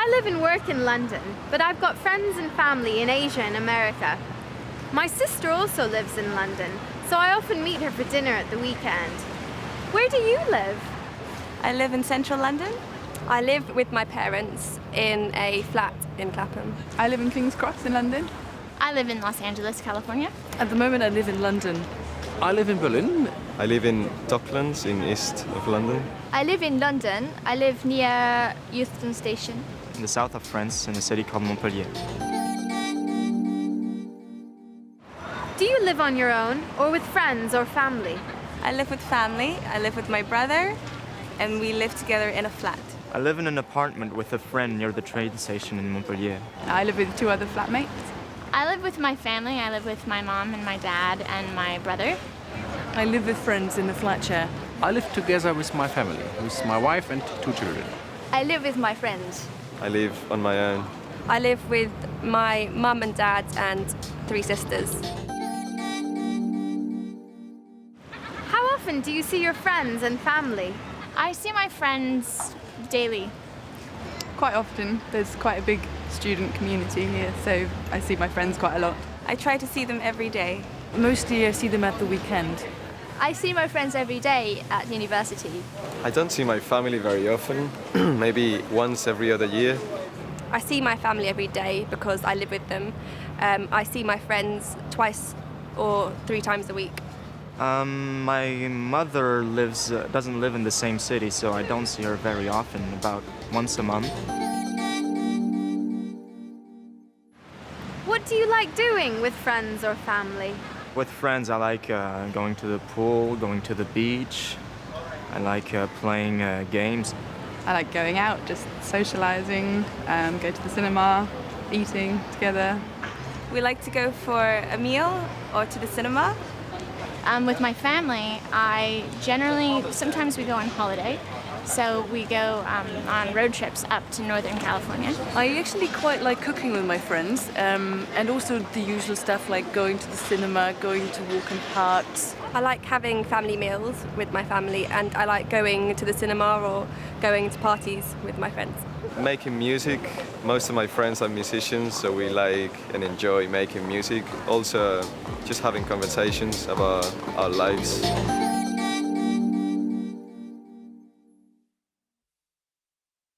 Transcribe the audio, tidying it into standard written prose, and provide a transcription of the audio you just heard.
I live and work in London, but I've got friends and family in Asia and America. My sister also lives in London, so I often meet her for dinner at the weekend. Where do you live? I live in central London. I live with my parents in a flat in Clapham. I live in King's Cross in London. I live in Los Angeles, California. At the moment I live in London. I live in Berlin. I live in Docklands in east of London. I live in London. I live near Euston Station. In the south of France, in a city called Montpellier. Do you live on your own or with friends or family? I live with family. I live with my brother, and we live together in a flat. I live in an apartment with a friend near the train station in Montpellier. I live with 2 other flatmates. I live with my family. I live with my mom and my dad and my brother. I live with friends in the flat share. I live together with my family, with my wife and 2 children. I live with my friends. I live on my own. I live with my mum and dad and 3 sisters. How often do you see your friends and family? I see my friends daily. Quite often. There's quite a big student community here, so I see my friends quite a lot. I try to see them every day. Mostly I see them at the weekend. I see my friends every day at university. I don't see my family very often, maybe once every other year. I see my family every day because I live with them. I see my friends twice or 3 times a week. My mother doesn't live in the same city, so I don't see her very often, about once a month. What do you like doing with friends or family? With friends, I like going to the pool, going to the beach. I like playing games. I like going out, just socialising, go to the cinema, eating together. We like to go for a meal or to the cinema. With my family, sometimes we go on holiday. So we go on road trips up to Northern California. I actually quite like cooking with my friends, and also the usual stuff like going to the cinema, going to walk in parks. I like having family meals with my family, and I like going to the cinema or going to parties with my friends. Making music. Most of my friends are musicians, so we like and enjoy making music. Also, just having conversations about our lives.